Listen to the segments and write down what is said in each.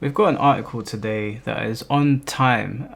We've got an article today that is on Time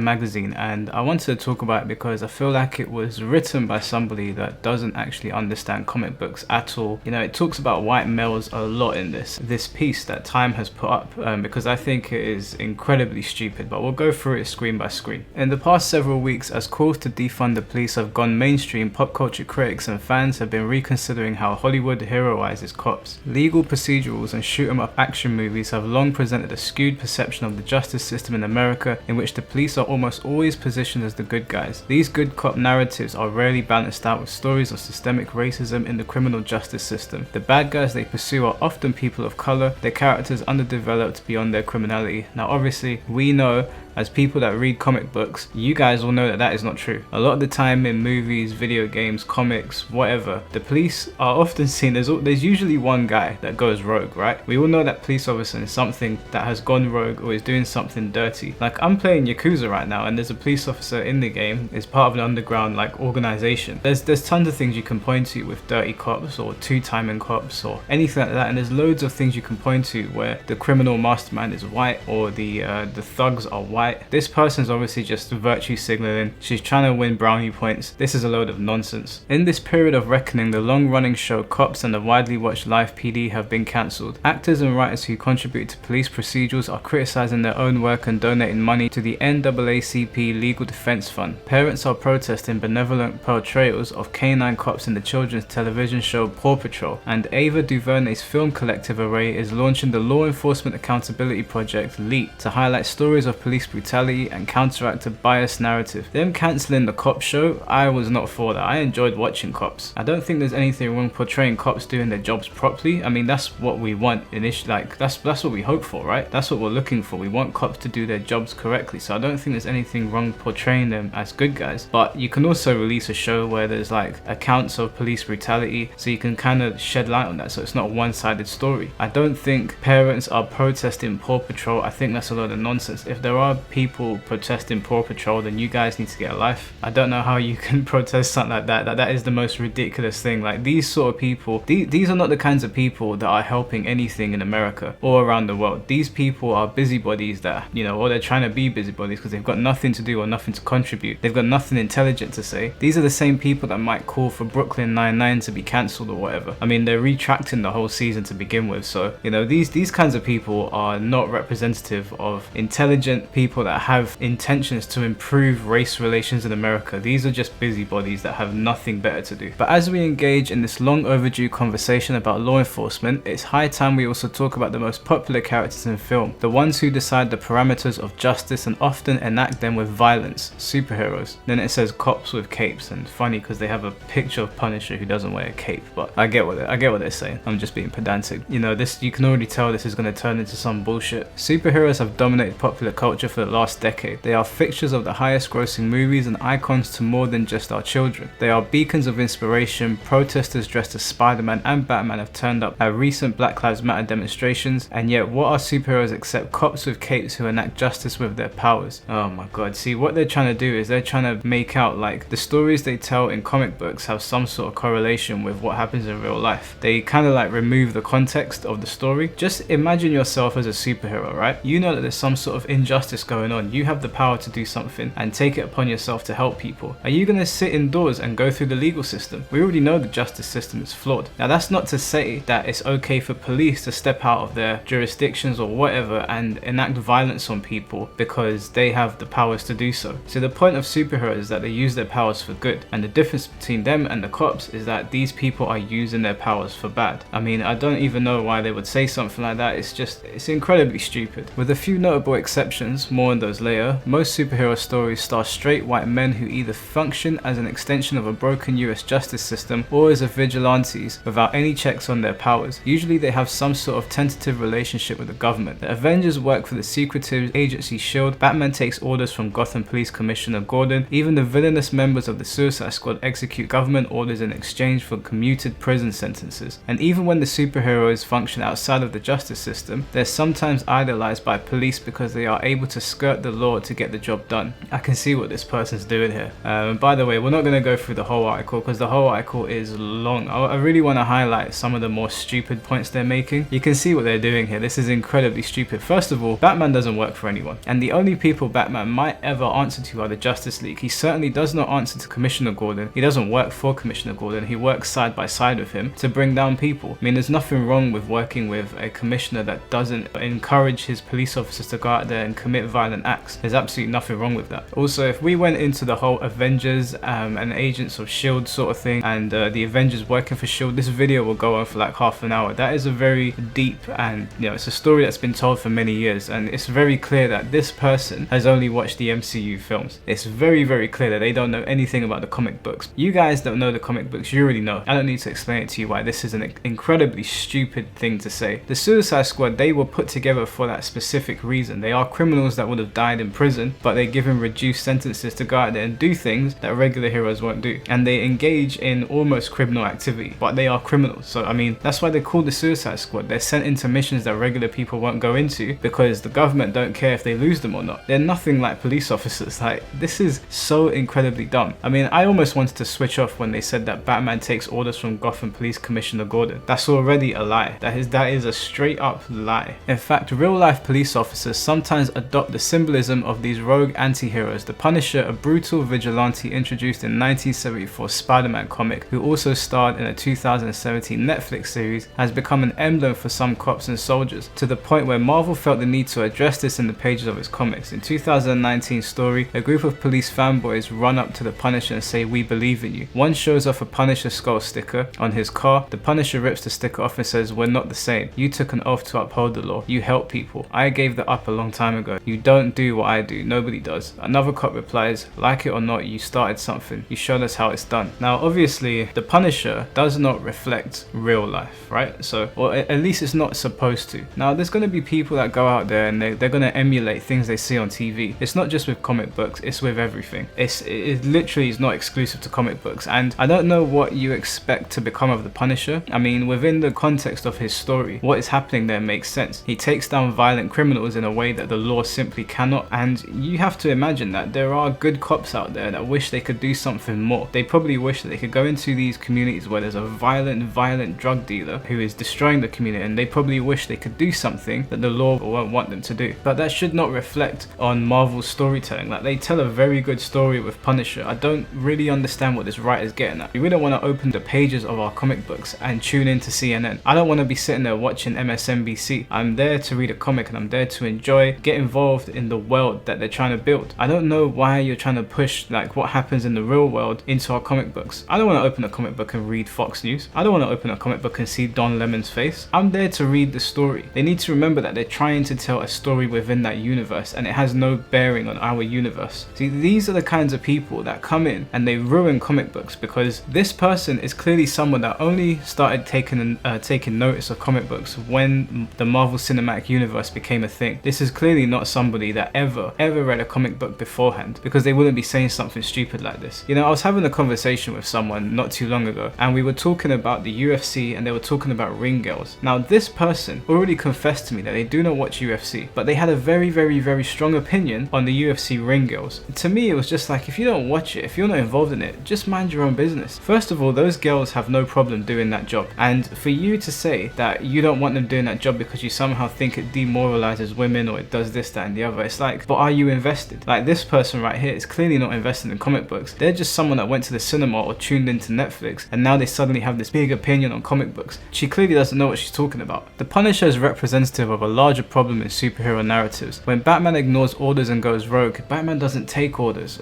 magazine, and I wanted to talk about it because I feel like it was written by somebody that doesn't actually understand comic books at all. You know, it talks about white males a lot in this piece that Time has put up, because I think it is incredibly stupid, but we'll go through it screen by screen. In the past several weeks, as calls to defund the police have gone mainstream, pop culture critics and fans have been reconsidering how Hollywood heroizes cops. Legal procedurals and shoot-'em-up action movies have long presented a skewed perception of the justice system in America, in which the police are almost always positioned as the good guys. These good cop narratives are rarely balanced out with stories of systemic racism in the criminal justice system. The bad guys they pursue are often people of color, their characters underdeveloped beyond their criminality. Now obviously, we know as people that read comic books, you guys will know that that is not true. A lot of the time in movies, video games, comics, whatever, the police are often seen as, there's usually one guy that goes rogue, right? We all know that police officer is something that has gone rogue or is doing something dirty. Like, I'm playing Yakuza right now and there's a police officer in the game, is part of an underground like organization. There's tons of things you can point to with dirty cops or two-timing cops or anything like that, and there's loads of things you can point to where the criminal mastermind is white or the thugs are white. This person's obviously just virtue signaling. She's trying to win brownie points. This is a load of nonsense. In this period of reckoning, the long-running show Cops and the widely watched Live PD have been cancelled. Actors and writers who contribute to police procedurals are criticising their own work and donating money to the NAACP Legal Defense Fund. Parents are protesting benevolent portrayals of canine cops in the children's television show Paw Patrol, and Ava DuVernay's film collective Array is launching the Law Enforcement Accountability Project LEAP to highlight stories of police brutality and counteract a biased narrative. Them cancelling the cop show, I was not for that. I enjoyed watching Cops. I don't think there's anything wrong portraying cops doing their jobs properly. I mean, that's what we want initially, like that's what we hope for, right? That's what we're looking for. We want cops to do their jobs correctly. So I don't think there's anything wrong portraying them as good guys. But you can also release a show where there's like accounts of police brutality, so you can kind of shed light on that, so it's not a one-sided story. I don't think parents are protesting Paw Patrol. I think that's a lot of nonsense. If there are people protesting Paw Patrol, then you guys need to get a life. I don't know how you can protest something like that. That is the most ridiculous thing. Like, these sort of people, these are not the kinds of people that are helping anything in America or around the world. These people are busybodies that, you know, or they're trying to be busybodies because they've got nothing to do or nothing to contribute. They've got nothing intelligent to say. These are the same people that might call for Brooklyn Nine-Nine to be cancelled or whatever. I mean, they're retracting the whole season to begin with, so, you know, these kinds of people are not representative of intelligent people that have intentions to improve race relations in America. These are just busybodies that have nothing better to do. But as we engage in this long overdue conversation about law enforcement, it's high time we also talk about the most popular characters in film, the ones who decide the parameters of justice and often enact them with violence, superheroes. Then it says cops with capes, and funny because they have a picture of Punisher who doesn't wear a cape, but I get what they're saying. I'm just being pedantic. You know, this, you can already tell this is going to turn into some bullshit. Superheroes have dominated popular culture for the last decade. They are fixtures of the highest grossing movies and icons to more than just our children. They are beacons of inspiration. Protesters dressed as Spider-Man and Batman have turned up at recent Black Lives Matter demonstrations, and yet what are superheroes except cops with capes who enact justice with their powers? Oh my god, see, what they're trying to do is they're trying to make out like the stories they tell in comic books have some sort of correlation with what happens in real life. They kind of like remove the context of the story. Just imagine yourself as a superhero, right? You know that there's some sort of injustice going on. You have the power to do something and take it upon yourself to help people. Are you going to sit indoors and go through the legal system? We already know the justice system is flawed. Now, that's not to say that it's okay for police to step out of their jurisdictions or whatever and enact violence on people because they have the powers to do so. So the point of superheroes is that they use their powers for good, and the difference between them and the cops is that these people are using their powers for bad. I mean, I don't even know why they would say something like that. It's incredibly stupid. With a few notable exceptions, more on those later, most superhero stories star straight white men who either function as an extension of a broken US justice system or as vigilantes without any checks on their powers. Usually they have some sort of tentative relationship with the government. The Avengers work for the secretive agency SHIELD, Batman takes orders from Gotham Police Commissioner Gordon, even the villainous members of the Suicide Squad execute government orders in exchange for commuted prison sentences. And even when the superheroes function outside of the justice system, they're sometimes idolized by police because they are able to skirt the law to get the job done. I can see what this person's doing here. By the way, we're not going to go through the whole article because the whole article is long. I really want to highlight some of the more stupid points they're making. You can see what they're doing here. This is incredibly stupid. First of all, Batman doesn't work for anyone, and the only people Batman might ever answer to are the Justice League. He certainly does not answer to Commissioner Gordon. He doesn't work for Commissioner Gordon. He works side by side with him to bring down people. I mean, there's nothing wrong with working with a commissioner that doesn't encourage his police officers to go out there and commit violent acts. There's absolutely nothing wrong with that. Also, if we went into the whole Avengers and Agents of S.H.I.E.L.D. sort of thing, and the Avengers working for S.H.I.E.L.D., this video will go on for like half an hour. That is a very deep and, it's a story that's been told for many years, and it's very clear that this person has only watched the MCU films. It's very, very clear that they don't know anything about the comic books. You guys don't know the comic books, you already know. I don't need to explain it to you why this is an incredibly stupid thing to say. The Suicide Squad, they were put together for that specific reason. They are criminals that would have died in prison, but they're given reduced sentences to go out there and do things that regular heroes won't do. And they engage in almost criminal activity, but they are criminals. So I mean, that's why they're called the Suicide Squad. They're sent into missions that regular people won't go into because the government don't care if they lose them or not. They're nothing like police officers. Like, this is so incredibly dumb. I mean, I almost wanted to switch off when they said that Batman takes orders from Gotham Police Commissioner Gordon. That's already a lie. That is a straight up lie. In fact, real life police officers sometimes adopt the symbolism of these rogue anti-heroes. The Punisher, a brutal vigilante introduced in 1974 Spider-Man comic, who also starred in a 2017 Netflix series, has become an emblem for some cops and soldiers, to the point where Marvel felt the need to address this in the pages of its comics. In 2019 story, a group of police fanboys run up to the Punisher and say, "We believe in you." One shows off a Punisher skull sticker on his car. The Punisher rips the sticker off and says, "We're not the same. You took an oath to uphold the law. You help people. I gave that up a long time ago. You don't do what I do. Nobody does." Another cop replies, "Like it or not, you started something. You showed us how it's done." Now, obviously, the Punisher does not reflect real life, right? So, or at least it's not supposed to. Now, there's going to be people that go out there and they're going to emulate things they see on TV. It's not just with comic books, it's with everything. It literally is not exclusive to comic books, and I don't know what you expect to become of the Punisher. I mean, within the context of his story, what is happening there makes sense. He takes down violent criminals in a way that the law simply cannot, and you have to imagine that there are good cops out there that wish they could do something more. They probably wish that they could go into these communities where there's a violent drug dealer who is destroying the community, and they probably wish they could do something that the law won't want them to do. But that should not reflect on Marvel's storytelling. Like, they tell a very good story with Punisher. I don't really understand what this writer's getting at. We don't want to open the pages of our comic books and tune into CNN. I don't want to be sitting there watching MSNBC. I'm there to read a comic and I'm there to enjoy, get involved in the world that they're trying to build. I don't know why you're trying to push like what happens in the real world into our comic books. I don't want to open a comic book and read Fox News. I don't want to open a comic book and see Don Lemon's face. I'm there to read the story. They need to remember that they're trying to tell a story within that universe, and it has no bearing on our universe. See, these are the kinds of people that come in and they ruin comic books, because this person is clearly someone that only started taking notice of comic books when the Marvel Cinematic Universe became a thing. This is clearly not somebody that ever read a comic book beforehand, because they wouldn't be saying something stupid like this. You know, I was having a conversation with someone not too long ago, and we were talking about the UFC, and they were talking about ring girls. Now, this person already confessed to me that they do not watch UFC, but they had a very strong opinion on the UFC ring girls. To me, it was just like, if you don't watch it, if you're not involved in it, just mind your own business. First of all, those girls have no problem doing that job, and for you to say that you don't want them doing that job because you somehow think it demoralizes women or it does this, that and the other, it's like, but are you invested? Like, this person right here is clearly not invested in comic books. They're just someone that went to the cinema or tuned into Netflix, and now they suddenly have this big opinion on comic books. She clearly doesn't know what she's talking about. The Punisher is representative of a larger problem in superhero narratives. When Batman ignores orders and goes rogue, Batman doesn't take orders.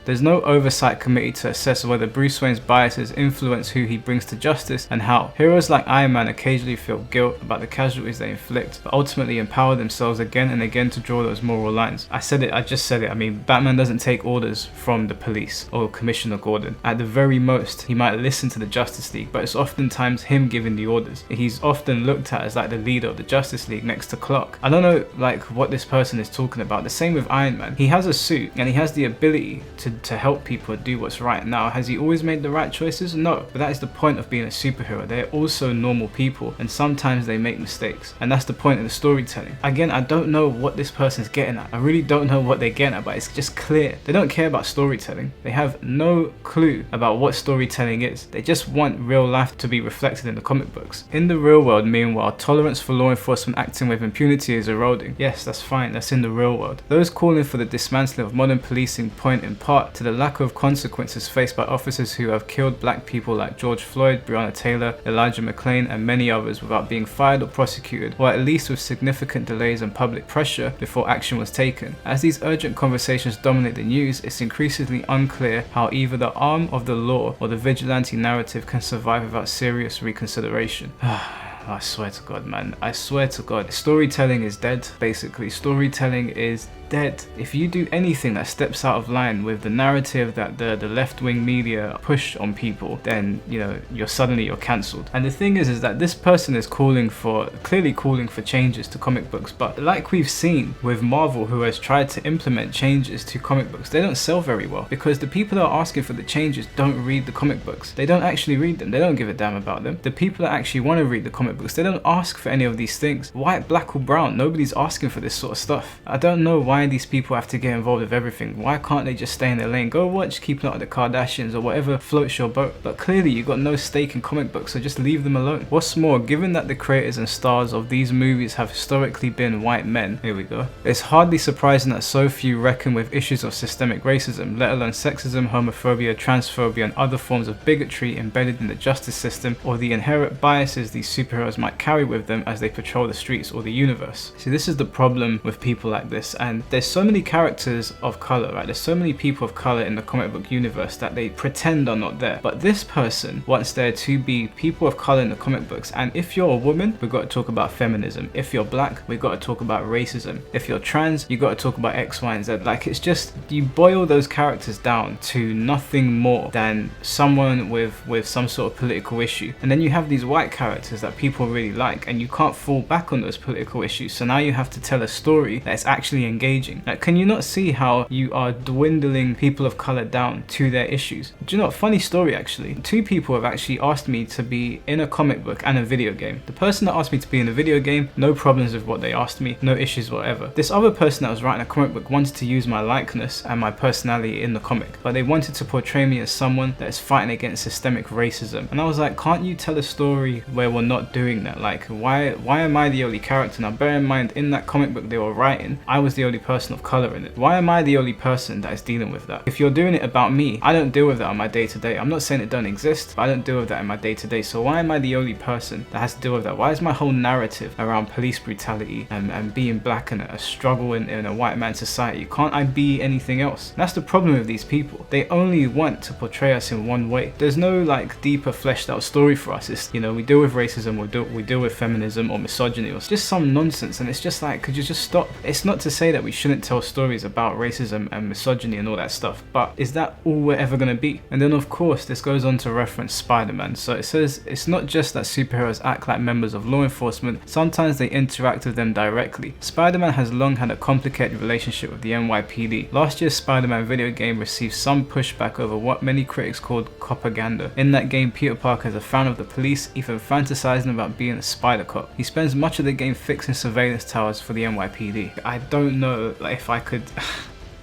There's no oversight committee to assess whether Bruce Wayne's biases influence who he brings to justice and how. Heroes like Iron Man occasionally feel guilt about the casualties they inflict, but ultimately empower themselves again and again to draw those moral lines. I just said it. I mean, Batman doesn't take orders from the police or Commissioner Gordon. At the very most, he might listen to the Justice League, but it's oftentimes him giving the orders. He's often looked at as like the leader of the Justice League next to Clark. I don't know like what this person is talking about. The same with Iron Man. He has a suit and he has the ability to to help people do what's right. Now, has he always made the right choices? No, but that is the point of being a superhero. They're also normal people, and sometimes they make mistakes, and that's the point of the storytelling. Again, I don't know what this person's getting at. I really don't know what they're getting at, but it's just clear they don't care about storytelling. They have no clue about what storytelling is. They just want real life to be reflected in the comic books. In the real world, meanwhile, tolerance for law enforcement acting with impunity is eroding. Yes, that's fine, that's in the real world. Those calling for the dismantling of modern policing point in part to the lack of consequences faced by officers who have killed black people like George Floyd, Breonna Taylor, Elijah McClain, and many others without being fired or prosecuted, or at least with significant delays and public pressure before action was taken. As these urgent conversations dominate the news, it's increasingly unclear how either the arm of the law or the vigilante narrative can survive without serious reconsideration. I swear to God, man. I swear to God. Storytelling is dead, basically. Storytelling is dead. If you do anything that steps out of line with the narrative that the left-wing media push on people, then, you know, you're cancelled. And the thing is that this person is clearly calling for changes to comic books, but like we've seen with Marvel, who has tried to implement changes to comic books, they don't sell very well because the people that are asking for the changes don't read the comic books. They don't actually read them. They don't give a damn about them. The people that actually want to read the comic books, they don't ask for any of these things. White, black or brown, nobody's asking for this sort of stuff. I don't know why these people have to get involved with everything. Why can't they just stay in their lane? Go watch Keeping Up with the Kardashians or whatever floats your boat. But clearly you got no stake in comic books, so just leave them alone. What's more, given that the creators and stars of these movies have historically been white men, here we go, it's hardly surprising that so few reckon with issues of systemic racism, let alone sexism, homophobia, transphobia and other forms of bigotry embedded in the justice system, or the inherent biases these superheroes might carry with them as they patrol the streets or the universe. See, this is the problem with people like this, and there's so many characters of color, right? There's so many people of color in the comic book universe that they pretend are not there. But this person wants there to be people of color in the comic books, and if you're a woman, we've got to talk about feminism. If you're black, we've got to talk about racism. If you're trans, you've got to talk about X, Y, and Z. Like, it's just, you boil those characters down to nothing more than someone with some sort of political issue. And then you have these white characters that people really like, and you can't fall back on those political issues. So now you have to tell a story that's actually engaging. Like, can you not see how you are dwindling people of color down to their issues? Do you know what? Funny story actually. Two people have actually asked me to be in a comic book and a video game. The person that asked me to be in a video game, no problems with what they asked me, no issues whatever. This other person that was writing a comic book wanted to use my likeness and my personality in the comic, but they wanted to portray me as someone that is fighting against systemic racism. And I was like, can't you tell a story where we're not doing that? Like, why am I the only character? Now bear in mind, in that comic book they were writing, I was the only person of color in it. Why am I the only person that is dealing with that? If you're doing it about me, I don't deal with that on my day-to-day. I'm not saying it don't exist, but I don't deal with that in my day-to-day. So why am I the only person that has to deal with that? Why is my whole narrative around police brutality and being black and a struggle in a white man society? Can't I be anything else? That's the problem with these people. They only want to portray us in one way. There's no like deeper fleshed out story for us. It's, you know, we deal with racism, we deal with feminism or misogyny or just some nonsense, and it's just like, could you just stop? It's not to say that we shouldn't tell stories about racism and misogyny and all that stuff, but is that all we're ever going to be? And then of course this goes on to reference Spider-Man. So it says it's not just that superheroes act like members of law enforcement, sometimes they interact with them directly. Spider-Man has long had a complicated relationship with the NYPD. Last year's Spider-Man video game received some pushback over what many critics called propaganda. In that game, Peter Parker is a fan of the police, even fantasizing about being a spider cop. He spends much of the game fixing surveillance towers for the NYPD. I don't know if I could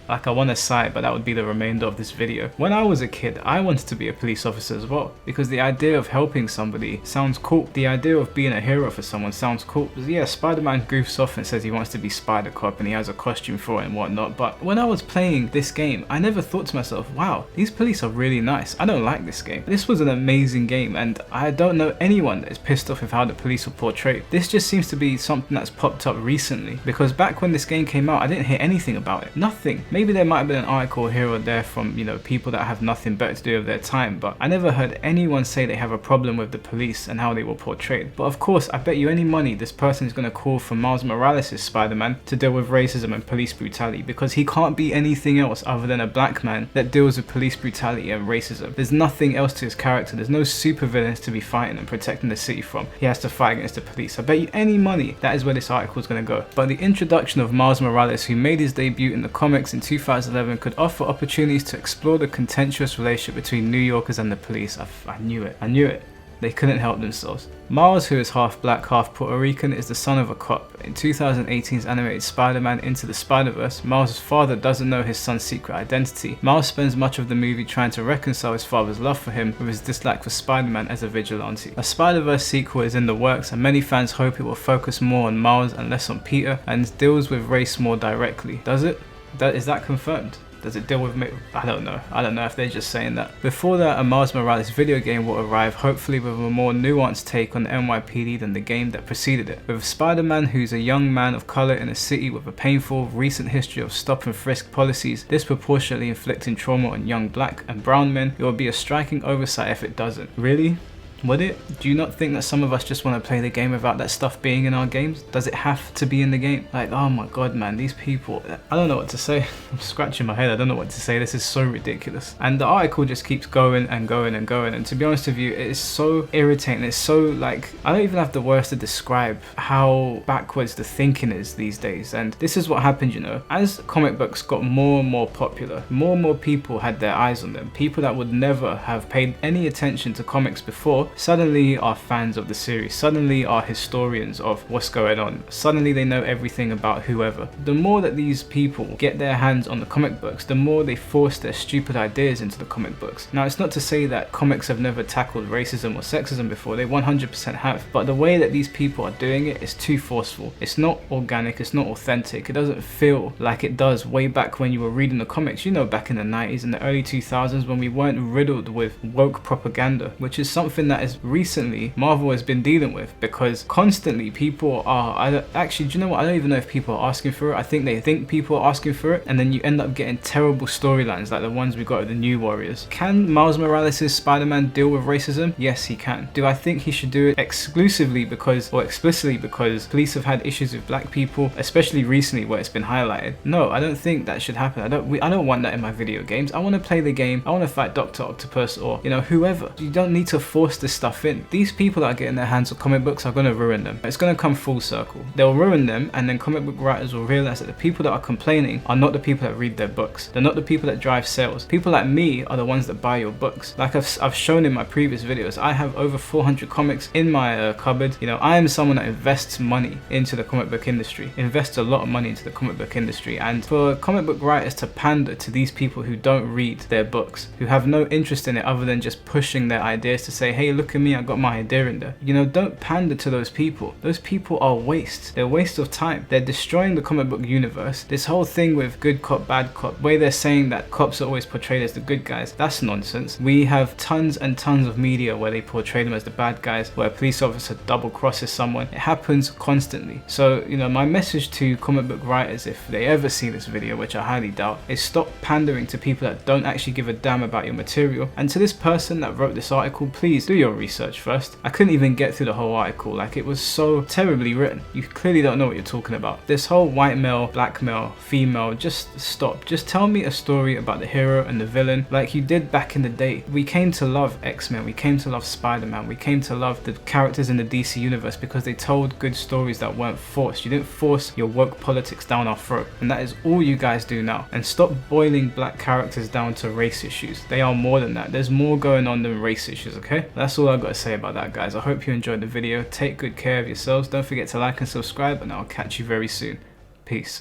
Like, I want to cite, but that would be the remainder of this video. When I was a kid, I wanted to be a police officer as well, because the idea of helping somebody sounds cool. The idea of being a hero for someone sounds cool. Yeah, Spider-Man goofs off and says he wants to be Spider-Cop and he has a costume for it and whatnot, but when I was playing this game, I never thought to myself, wow, these police are really nice. I don't like this game. This was an amazing game, and I don't know anyone that is pissed off with how the police were portrayed. This just seems to be something that's popped up recently, because back when this game came out, I didn't hear anything about it. Nothing. Maybe there might have been an article here or there from, you know, people that have nothing better to do with their time, but I never heard anyone say they have a problem with the police and how they were portrayed. But of course, I bet you any money this person is going to call for Miles Morales' Spider-Man to deal with racism and police brutality, because he can't be anything else other than a black man that deals with police brutality and racism. There's nothing else to his character. There's no supervillains to be fighting and protecting the city from. He has to fight against the police. I bet you any money that is where this article is going to go. But the introduction of Miles Morales, who made his debut in the comics in 2011 could offer opportunities to explore the contentious relationship between New Yorkers and the police. I knew it. I knew it. They couldn't help themselves. Miles, who is half black, half Puerto Rican, is the son of a cop. In 2018's animated Spider-Man Into the Spider-Verse, Miles' father doesn't know his son's secret identity. Miles spends much of the movie trying to reconcile his father's love for him with his dislike for Spider-Man as a vigilante. A Spider-Verse sequel is in the works, and many fans hope it will focus more on Miles and less on Peter, and deals with race more directly. Does it? Is that confirmed? Does it deal with me? I don't know. I don't know if they're just saying that. Before that, a Miles Morales video game will arrive, hopefully with a more nuanced take on the NYPD than the game that preceded it. With Spider-Man, who's a young man of color in a city with a painful recent history of stop and frisk policies, disproportionately inflicting trauma on young black and brown men, it would be a striking oversight if it doesn't. Really? Would it? Do you not think that some of us just want to play the game without that stuff being in our games? Does it have to be in the game? Like, oh my god, man, these people, I don't know what to say. I'm scratching my head, I don't know what to say. This is so ridiculous. And the article just keeps going and going and going, and to be honest with you, it is so irritating. It's so, like, I don't even have the words to describe how backwards the thinking is these days. And this is what happened, you know, as comic books got more and more popular, more and more people had their eyes on them. People that would never have paid any attention to comics before suddenly are fans of the series, suddenly are historians of what's going on, suddenly they know everything about whoever. The more that these people get their hands on the comic books, the more they force their stupid ideas into the comic books. Now, it's not to say that comics have never tackled racism or sexism before, they 100% have, but the way that these people are doing it is too forceful. It's not organic, it's not authentic, it doesn't feel like it does way back when you were reading the comics, you know, back in the 90s and the early 2000s when we weren't riddled with woke propaganda, which is something that is recently Marvel has been dealing with, because constantly people are, actually, do you know what, I don't even know if people are asking for it. I think they think people are asking for it, and then you end up getting terrible storylines like the ones we got with the New Warriors. Can Miles Morales' Spider-Man deal with racism? Yes, he can. Do I think he should do it exclusively because, or explicitly because, police have had issues with black people, especially recently where it's been highlighted? No, I don't think that should happen. I don't want that in my video games. I want to play the game, I want to fight Dr. Octopus or, you know, whoever. You don't need to force this stuff in. These people that are getting their hands on comic books are going to ruin them. It's going to come full circle. They'll ruin them, and then comic book writers will realize that the people that are complaining are not the people that read their books. They're not the people that drive sales. People like me are the ones that buy your books. Like I've shown in my previous videos, I have over 400 comics in my cupboard. You know, I am someone that invests money into the comic book industry, invests a lot of money into the comic book industry, and for comic book writers to pander to these people who don't read their books, who have no interest in it other than just pushing their ideas to say, hey, look at me, I got my idea in there. You know, don't pander to those people. Those people are waste. They're a waste of time. They're destroying the comic book universe. This whole thing with good cop, bad cop, where they're saying that cops are always portrayed as the good guys, that's nonsense. We have tons and tons of media where they portray them as the bad guys, where a police officer double crosses someone. It happens constantly. So, you know, my message to comic book writers, if they ever see this video, which I highly doubt, is stop pandering to people that don't actually give a damn about your material. And to this person that wrote this article, please do your research first. I couldn't even get through the whole article, like it was so terribly written. You clearly don't know what you're talking about. This whole white male, black male, female, just stop. Just tell me a story about the hero and the villain like you did back in the day. We came to love X-Men, we came to love Spider-Man, we came to love the characters in the DC universe because they told good stories that weren't forced. You didn't force your woke politics down our throat, and that is all you guys do now. And stop boiling black characters down to race issues. They are more than that. There's more going on than race issues, okay? That's all I've got to say about that, guys. I hope you enjoyed the video. Take good care of yourselves. Don't forget to like and subscribe, and I'll catch you very soon. Peace.